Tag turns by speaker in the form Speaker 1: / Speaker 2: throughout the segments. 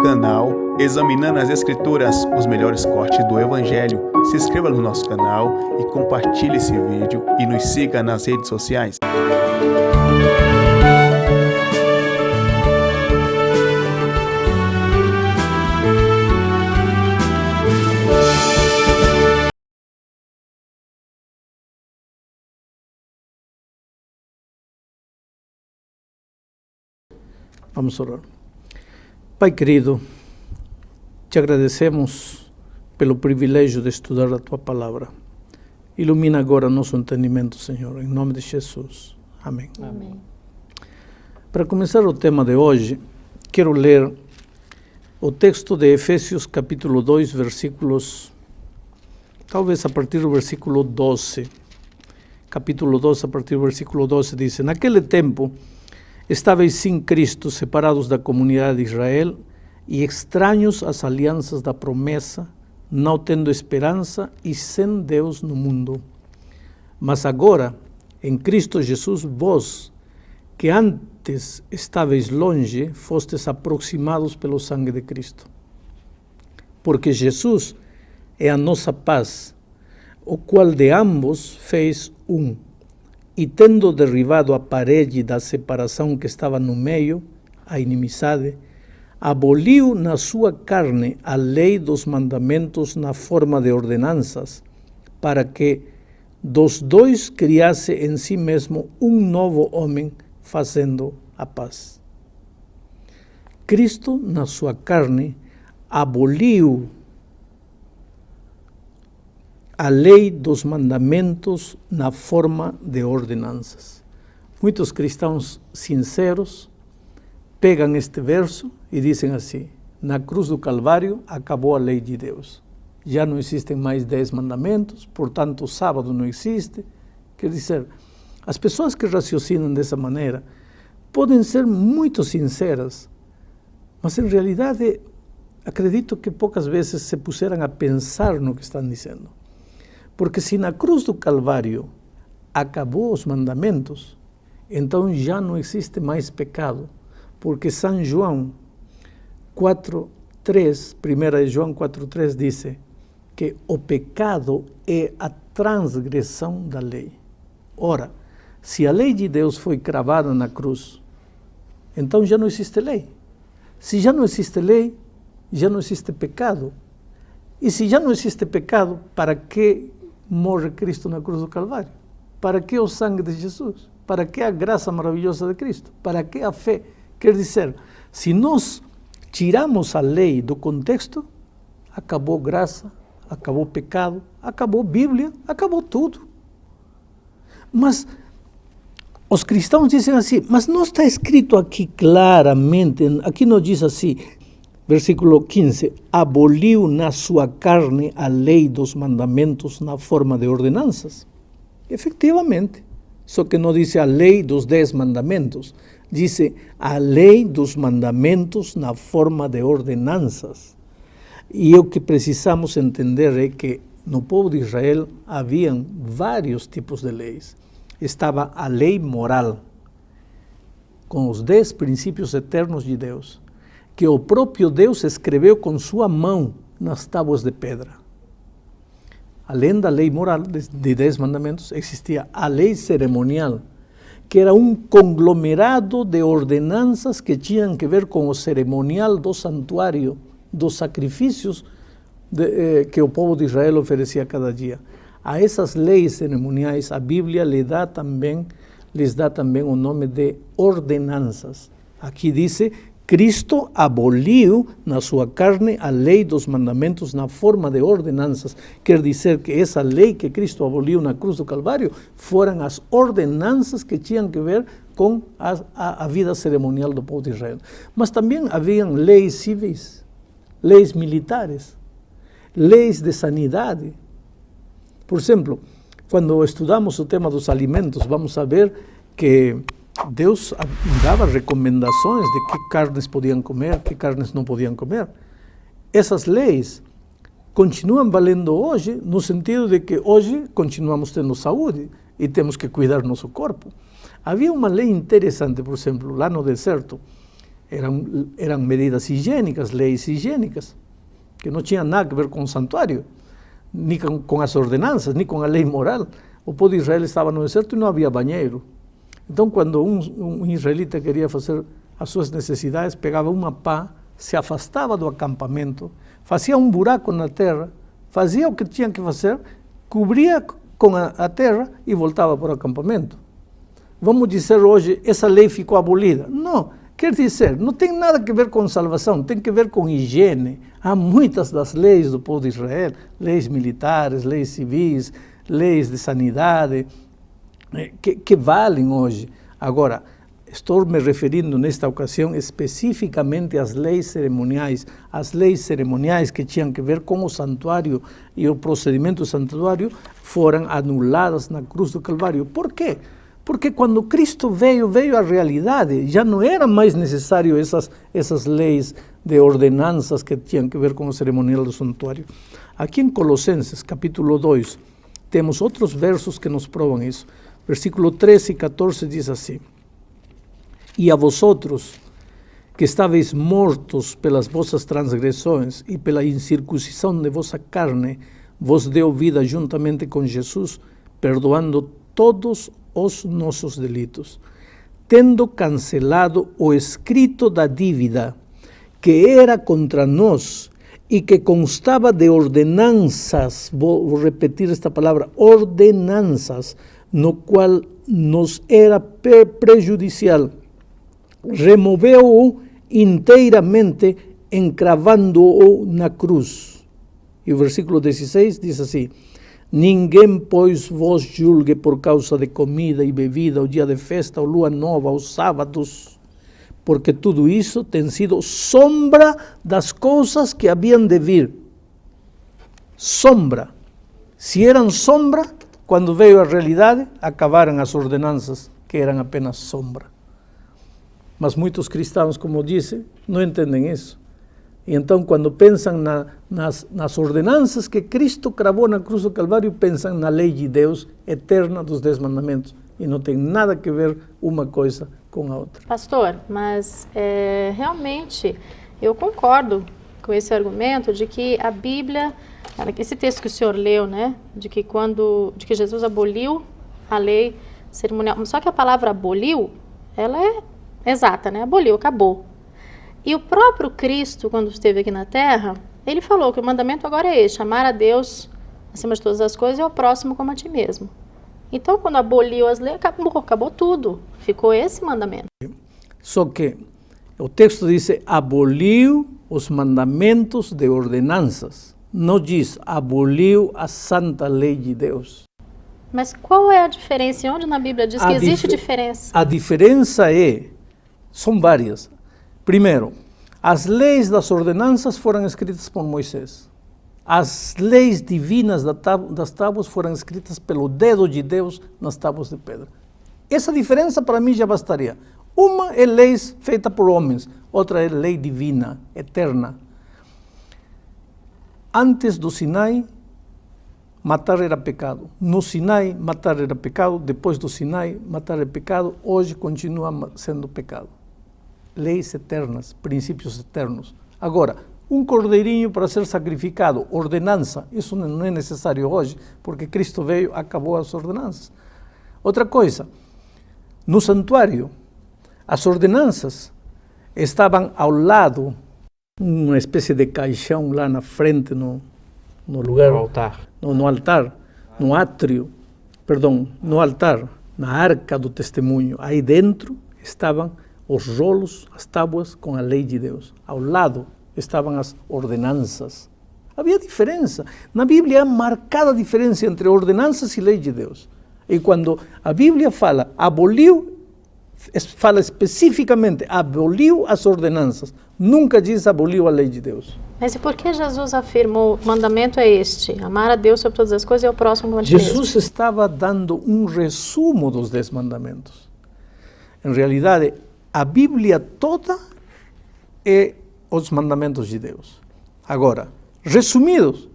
Speaker 1: canal Examinando as Escrituras, os melhores cortes do Evangelho. Se inscreva no nosso canal e compartilhe esse vídeo e nos siga nas redes sociais.
Speaker 2: Vamos orar. Pai querido, te agradecemos pelo privilégio de estudar a Tua Palavra. Ilumina agora nosso entendimento, Senhor, em nome de Jesus. Amém.
Speaker 3: Amém.
Speaker 2: Para começar o tema de hoje, quero ler o texto de Efésios capítulo 2, versículos, talvez a partir do versículo 12. Capítulo 2, a partir do versículo 12, diz: Naquele tempo, estáveis sem Cristo, separados da comunidade de Israel e estranhos às alianças da promessa, não tendo esperança e sem Deus no mundo. Mas agora, em Cristo Jesus, vós, que antes estáveis longe, fostes aproximados pelo sangue de Cristo. Porque Jesus é a nossa paz, o qual de ambos fez um. E tendo derribado a parede da separação que estava no meio, a inimizade, aboliu na sua carne a lei dos mandamentos na forma de ordenanças, para que dos dois criasse em si mesmo um novo homem, fazendo a paz. Cristo, na sua carne, aboliu a lei dos mandamentos na forma de ordenanças. Muitos cristãos sinceros pegam este verso e dizem assim: na cruz do Calvário acabou a lei de Deus. Já não existem mais 10 mandamentos, portanto o sábado não existe. Quer dizer, as pessoas que raciocinam dessa maneira podem ser muito sinceras, mas em realidade acredito que poucas vezes se puseram a pensar no que estão dizendo. Porque se na cruz do Calvário acabou os mandamentos, então já não existe mais pecado. Porque São João 4:3, 1 João 4:3 diz que o pecado é a transgressão da lei. Ora, se a lei de Deus foi cravada na cruz, então já não existe lei. Se já não existe lei, já não existe pecado. E se já não existe pecado, para que morre Cristo na cruz do Calvário? Para que o sangue de Jesus? Para que a graça maravilhosa de Cristo? Para que a fé? Quer dizer, se nós tiramos a lei do contexto, acabou graça, acabou pecado, acabou Bíblia, acabou tudo. Mas os cristãos dizem assim, mas não está escrito aqui claramente, aqui não diz assim, versículo 15, aboliu na sua carne a lei dos mandamentos na forma de ordenanças. Efectivamente, só que não diz a lei dos 10 mandamentos, diz a lei dos mandamentos na forma de ordenanças. E o que precisamos entender é que no povo de Israel haviam vários tipos de leis. Estava a lei moral, com os 10 princípios eternos de Deus, que o próprio Deus escreveu com sua mão nas tábuas de pedra. Além da lei moral de 10 mandamentos, existia a lei cerimonial, que era um conglomerado de ordenanças que tinham que ver com o cerimonial do santuário, dos sacrifícios que o povo de Israel oferecia cada dia. A essas leis cerimoniais, a Bíblia lhes dá também o nome de ordenanças. Aqui diz: Cristo aboliu na sua carne a lei dos mandamentos na forma de ordenanças. Quer dizer que essa lei que Cristo aboliu na cruz do Calvário foram as ordenanças que tinham que ver com a vida cerimonial do povo de Israel. Mas também haviam leis civis, leis militares, leis de sanidade. Por exemplo, quando estudamos o tema dos alimentos, vamos saber que Deus dava recomendações de que carnes podiam comer, que carnes não podiam comer. Essas leis continuam valendo hoje, no sentido de que hoje continuamos tendo saúde e temos que cuidar nosso corpo. Havia uma lei interessante, por exemplo, lá no deserto, eram medidas higiênicas, leis higiênicas, que não tinham nada a ver com o santuário, nem com as ordenanças, nem com a lei moral. O povo de Israel estava no deserto e não havia banheiro. Então, quando um israelita queria fazer as suas necessidades, pegava uma pá, se afastava do acampamento, fazia um buraco na terra, fazia o que tinha que fazer, cobria com a terra e voltava para o acampamento. Vamos dizer hoje, essa lei ficou abolida. Não, quer dizer, não tem nada a ver com salvação, tem que ver com higiene. Há muitas das leis do povo de Israel, leis militares, leis civis, leis de sanidade, que valem hoje. Agora, estou me referindo nesta ocasião especificamente às leis cerimoniais que tinham que ver com o santuário e o procedimento do santuário foram anuladas na cruz do Calvário. Por quê? Porque quando Cristo veio a realidade, já não era mais necessário essas leis de ordenanças que tinham que ver com o cerimonial do santuário. Aqui em Colossenses, capítulo 2, temos outros versos que nos provam isso. Versículo 13 e 14 diz assim: E a vosotros, que estáveis mortos pelas vossas transgressões e pela incircuncisão de vossa carne, vos deu vida juntamente com Jesus, perdoando todos os nossos delitos, tendo cancelado o escrito da dívida que era contra nós e que constava de ordenanças, vou repetir esta palavra, ordenanças, no qual nos era prejudicial. Removeu-o inteiramente, encravando-o na cruz. E o versículo 16 diz assim: Ninguém, pois, vos julgue por causa de comida e bebida, o dia de festa, ou lua nova, os sábados, porque tudo isso tem sido sombra das coisas que haviam de vir. Sombra. Se eram sombra, quando veio a realidade, acabaram as ordenanças, que eram apenas sombra. Mas muitos cristãos, como disse, não entendem isso. E então, quando pensam nas ordenanças que Cristo cravou na cruz do Calvário, pensam na lei de Deus eterna dos 10 mandamentos. E não tem nada a ver uma coisa com a outra.
Speaker 3: Pastor, mas realmente eu concordo com esse argumento de que a Bíblia, esse texto que o senhor leu, né, de que Jesus aboliu a lei cerimonial, só que a palavra aboliu, ela é exata, né? Aboliu, acabou. E o próprio Cristo, quando esteve aqui na Terra, ele falou que o mandamento agora é este: amar a Deus acima de todas as coisas e ao próximo como a ti mesmo. Então, quando aboliu as leis, acabou tudo. Ficou esse mandamento.
Speaker 2: Só que o texto diz: aboliu os mandamentos de ordenanças. Não diz: aboliu a santa lei de Deus.
Speaker 3: Mas qual é a diferença? E onde na Bíblia diz que existe diferença?
Speaker 2: A diferença são várias. Primeiro, as leis das ordenanças foram escritas por Moisés. As leis divinas das tábuas foram escritas pelo dedo de Deus nas tábuas de pedra. Essa diferença para mim já bastaria. Uma é lei feita por homens, outra é lei divina, eterna. Antes do Sinai, matar era pecado. No Sinai, matar era pecado. Depois do Sinai, matar é pecado. Hoje continua sendo pecado. Leis eternas, princípios eternos. Agora, um cordeirinho para ser sacrificado, ordenança, isso não é necessário hoje, porque Cristo veio, acabou as ordenanças. Outra coisa, no santuário, as ordenanças estavam ao lado, uma espécie de caixão lá na frente, no lugar... No altar, no átrio, no altar, na arca do testemunho. Aí dentro estavam os rolos, as tábuas com a lei de Deus. Ao lado estavam as ordenanças. Havia diferença. Na Bíblia há marcada diferença entre ordenanças e lei de Deus. E quando a Bíblia fala aboliu, fala especificamente aboliu as ordenanças. Nunca diz aboliu a lei de Deus.
Speaker 3: Mas e por que Jesus afirmou o mandamento é este? Amar a Deus sobre todas as coisas e ao próximo como a ti mesmo?
Speaker 2: Jesus estava dando um resumo dos 10 mandamentos. Em realidade, a Bíblia toda é os mandamentos de Deus. Agora, resumidos,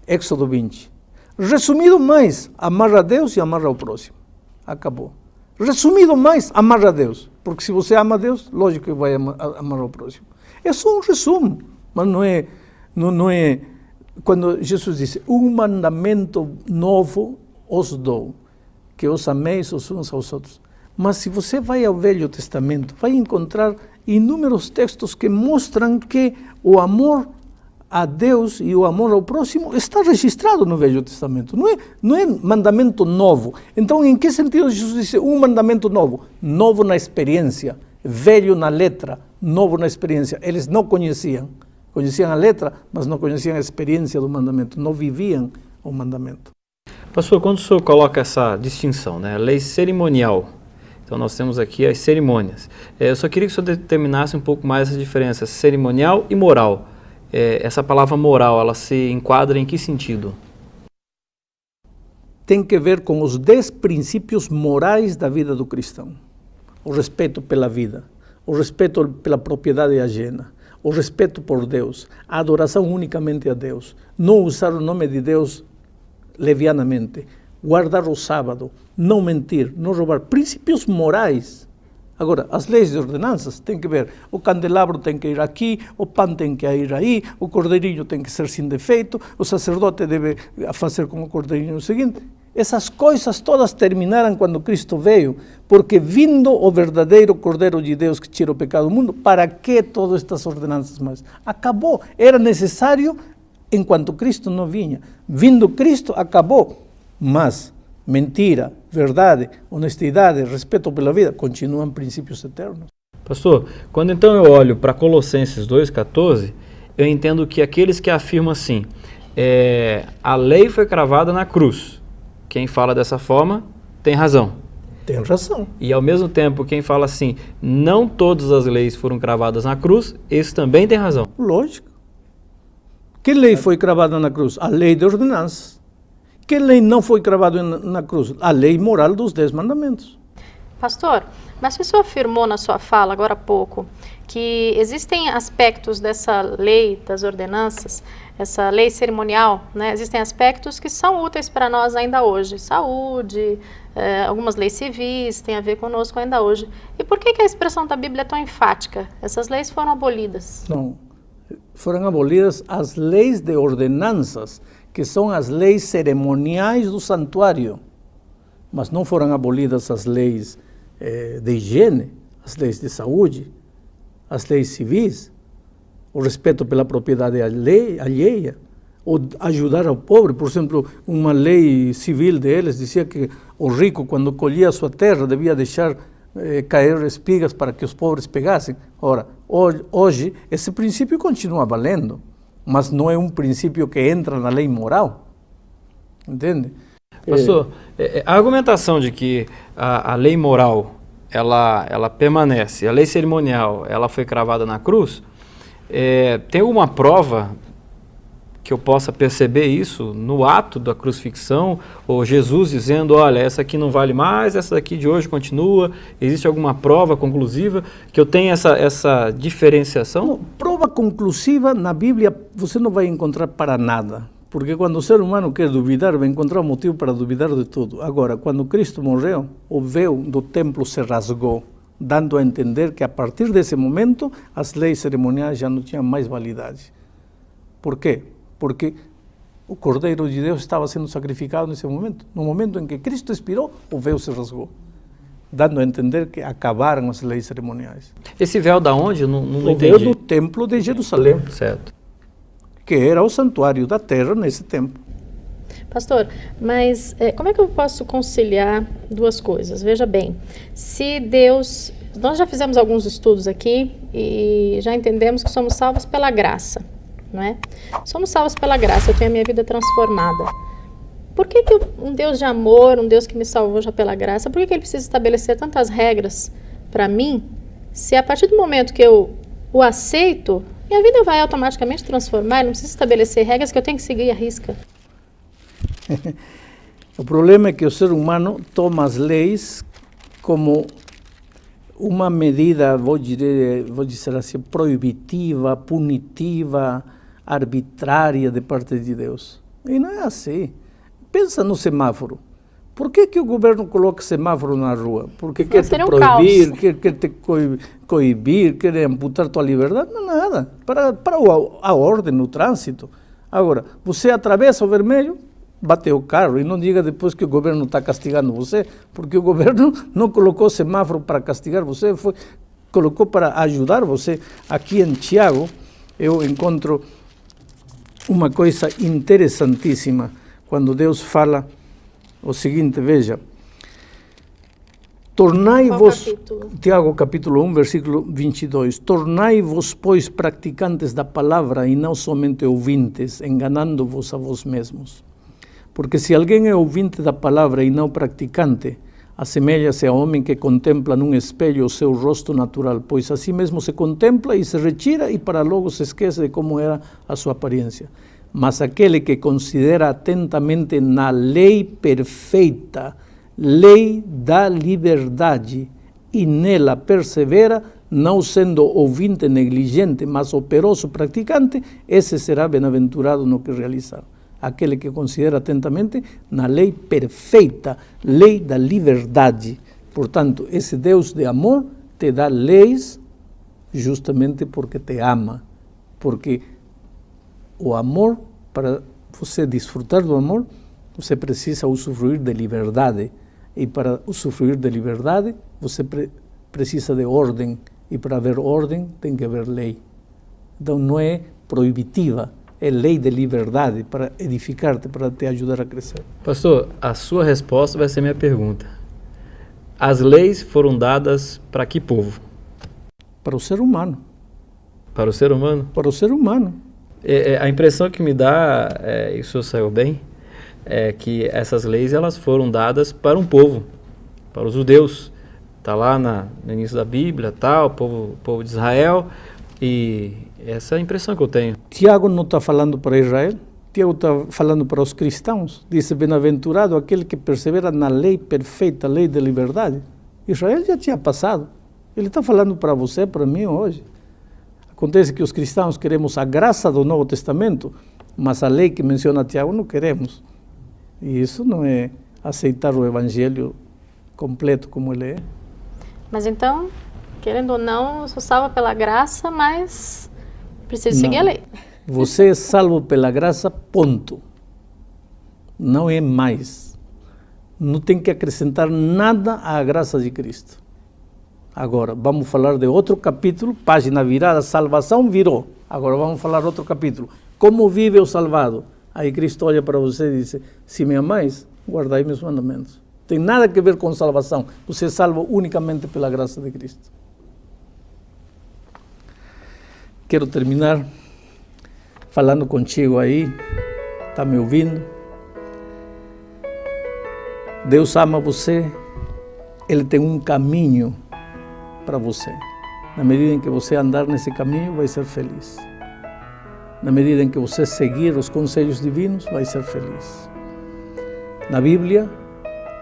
Speaker 2: Éxodo 20. Resumido mais, amar a Deus e amar ao próximo. Acabou. Resumido mais, amar a Deus. Porque se você ama a Deus, lógico que vai amar ao próximo. É só um resumo, mas não é... Quando Jesus disse, um mandamento novo os dou, que os ameis os uns aos outros. Mas se você vai ao Velho Testamento, vai encontrar inúmeros textos que mostram que o amor a Deus e o amor ao próximo está registrado no Velho Testamento. Não é mandamento novo. Então, em que sentido Jesus disse um mandamento novo? Novo na experiência, velho na letra, novo na experiência. Eles não conheciam. Conheciam a letra, mas não conheciam a experiência do mandamento. Não viviam o mandamento.
Speaker 4: Pastor, quando o senhor coloca essa distinção, né? Lei cerimonial, então nós temos aqui as cerimônias. Eu só queria que o senhor determinasse um pouco mais essa diferença, cerimonial e moral. Essa palavra moral, ela se enquadra em que sentido?
Speaker 2: Tem que ver com os 10 princípios morais da vida do cristão. O respeito pela vida, o respeito pela propriedade ajena, o respeito por Deus, a adoração unicamente a Deus, não usar o nome de Deus levianamente, guardar o sábado, não mentir, não roubar, princípios morais. Agora, as leis de ordenanças têm que ver, o candelabro tem que ir aqui, o pão tem que ir aí, o cordeirinho tem que ser sem defeito, o sacerdote deve fazer com o cordeirinho o seguinte. Essas coisas todas terminaram quando Cristo veio, porque vindo o verdadeiro Cordeiro de Deus que tira o pecado do mundo, para que todas estas ordenanças mais? Acabou, era necessário enquanto Cristo não vinha. Vindo Cristo, acabou. Mas mentira, verdade, honestidade, respeito pela vida, continuam princípios eternos.
Speaker 4: Pastor, quando então eu olho para Colossenses 2,14, eu entendo que aqueles que afirmam assim, a lei foi cravada na cruz. Quem fala dessa forma tem razão.
Speaker 2: Tem razão.
Speaker 4: E ao mesmo tempo, quem fala assim, não todas as leis foram cravadas na cruz, esse também tem razão.
Speaker 2: Lógico. Que lei foi cravada na cruz? A lei de ordenanças. Que lei não foi cravada na cruz? A lei moral dos 10 mandamentos.
Speaker 3: Pastor, mas o senhor afirmou na sua fala, agora há pouco, que existem aspectos dessa lei das ordenanças, essa lei cerimonial, né? Existem aspectos que são úteis para nós ainda hoje. Saúde, algumas leis civis têm a ver conosco ainda hoje. E por que a expressão da Bíblia é tão enfática? Essas leis foram abolidas.
Speaker 2: Não, foram abolidas as leis de ordenanças, que são as leis cerimoniais do santuário. Mas não foram abolidas as leis de higiene, as leis de saúde, as leis civis, o respeito pela propriedade alheia, ou ajudar ao pobre. Por exemplo, uma lei civil deles dizia que o rico, quando colhia a sua terra, devia deixar cair espigas para que os pobres pegassem. Ora, hoje, esse princípio continua valendo, mas não é um princípio que entra na lei moral. Entende?
Speaker 4: Pastor, a argumentação de que a lei moral ela permanece, a lei cerimonial ela foi cravada na cruz, tem alguma prova que eu possa perceber isso no ato da crucifixão, ou Jesus dizendo, olha, essa aqui não vale mais, essa daqui de hoje continua? Existe alguma prova conclusiva que eu tenha essa diferenciação?
Speaker 2: Não, prova conclusiva na Bíblia você não vai encontrar para nada. Porque quando o ser humano quer duvidar, vai encontrar um motivo para duvidar de tudo. Agora, quando Cristo morreu, o véu do templo se rasgou, dando a entender que a partir desse momento, as leis cerimoniais já não tinham mais validade. Por quê? Porque o Cordeiro de Deus estava sendo sacrificado nesse momento. No momento em que Cristo expirou, o véu se rasgou, dando a entender que acabaram as leis cerimoniais.
Speaker 4: Esse véu da onde? Não
Speaker 2: o
Speaker 4: entendi.
Speaker 2: véu do templo de Jerusalém.
Speaker 4: Certo.
Speaker 2: Que era o santuário da terra nesse tempo.
Speaker 3: Pastor, mas como é que eu posso conciliar duas coisas? Veja bem, se Deus... Nós já fizemos alguns estudos aqui e já entendemos que somos salvos pela graça, não é? Somos salvos pela graça, eu tenho a minha vida transformada. Por que um Deus de amor, um Deus que me salvou já pela graça, por que ele precisa estabelecer tantas regras para mim, se a partir do momento que eu o aceito, minha vida vai automaticamente transformar, não precisa estabelecer regras que eu tenho que seguir à risca.
Speaker 2: O problema é que o ser humano toma as leis como uma medida, vou dizer assim, proibitiva, punitiva, arbitrária de parte de Deus. E não é assim. Pensa no semáforo. Por que o governo coloca semáforo na rua? Porque quer te
Speaker 3: seria um
Speaker 2: proibir,
Speaker 3: caos.
Speaker 2: quer te coibir, quer amputar tua liberdade? Não, nada. Para a ordem no trânsito. Agora, você atravessa o vermelho, bate o carro e não diga depois que o governo está castigando você, porque o governo não colocou semáforo para castigar você, colocou para ajudar você. Aqui em Tiago, eu encontro uma coisa interessantíssima, quando Deus fala o seguinte, veja, tornai-vos, Tiago capítulo 1, versículo 22, tornai-vos, pois, praticantes da palavra e não somente ouvintes, enganando-vos a vós mesmos. Porque se alguém é ouvinte da palavra e não praticante, assemelha-se a homem que contempla num espelho o seu rosto natural, pois assim mesmo se contempla e se retira e para logo se esquece de como era a sua aparência. Mas aquele que considera atentamente na lei perfeita, lei da liberdade, e nela persevera, não sendo ouvinte negligente, mas operoso praticante, esse será bem-aventurado no que realizar. Aquele que considera atentamente na lei perfeita, lei da liberdade. Portanto, esse Deus de amor te dá leis justamente porque te ama. Porque o amor, para você desfrutar do amor, você precisa usufruir de liberdade. E para usufruir de liberdade, você precisa de ordem. E para haver ordem, tem que haver lei. Então, não é proibitiva. É lei de liberdade para edificar-te, para te ajudar a crescer.
Speaker 4: Pastor, a sua resposta vai ser minha pergunta. As leis foram dadas para que povo?
Speaker 2: Para o ser humano.
Speaker 4: Para o ser humano?
Speaker 2: Para o ser humano.
Speaker 4: A impressão que me dá, e o senhor saiu bem, é que essas leis elas foram dadas para um povo, para os judeus. Está lá no início da Bíblia, o povo de Israel. E essa é a impressão que eu tenho.
Speaker 2: Tiago não está falando para Israel, Tiago está falando para os cristãos. Diz, bem-aventurado aquele que persevera na lei perfeita, lei da liberdade. Israel já tinha passado. Ele está falando para você, para mim hoje. Acontece que os cristãos queremos a graça do Novo Testamento, mas a lei que menciona Tiago não queremos. E isso não é aceitar o Evangelho completo como ele é.
Speaker 3: Mas então, querendo ou não, eu sou salva pela graça, mas preciso seguir a lei.
Speaker 2: Você é salvo pela graça, ponto. Não é mais. Não tem que acrescentar nada à graça de Cristo. Agora, vamos falar de outro capítulo, página virada, salvação virou. Agora vamos falar outro capítulo. Como vive o salvado? Aí Cristo olha para você e diz, se me amais, guardai meus mandamentos. Tem nada a ver com salvação. Você é salvo unicamente pela graça de Cristo. Quero terminar falando contigo aí, está me ouvindo? Deus ama você, Ele tem um caminho para você. Na medida em que você andar nesse caminho, vai ser feliz. Na medida em que você seguir os conselhos divinos, vai ser feliz. Na Bíblia,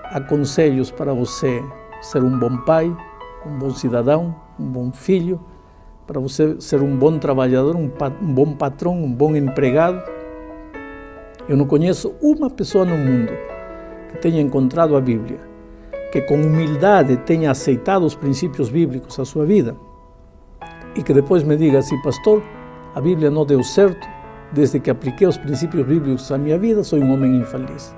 Speaker 2: há conselhos para você ser um bom pai, um bom cidadão, um bom filho, para você ser um bom trabalhador, um bom patrão, um bom empregado. Eu não conheço uma pessoa no mundo que tenha encontrado a Bíblia, que com humildade tenha aceitado os princípios bíblicos à sua vida e que depois me diga assim, pastor, a Bíblia não deu certo, desde que apliquei os princípios bíblicos à minha vida, sou um homem infeliz.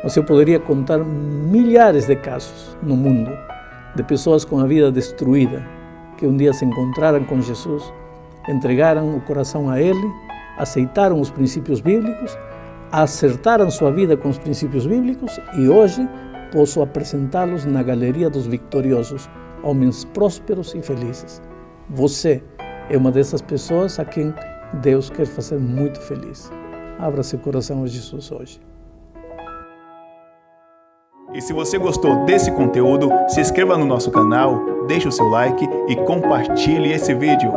Speaker 2: Mas eu poderia contar milhares de casos no mundo de pessoas com a vida destruída, que um dia se encontraram com Jesus, entregaram o coração a Ele, aceitaram os princípios bíblicos, acertaram sua vida com os princípios bíblicos e hoje posso apresentá-los na galeria dos vitoriosos, homens prósperos e felizes. Você é uma dessas pessoas a quem Deus quer fazer muito feliz. Abra seu coração a Jesus hoje.
Speaker 1: E se você gostou desse conteúdo, se inscreva no nosso canal, deixe o seu like e compartilhe esse vídeo.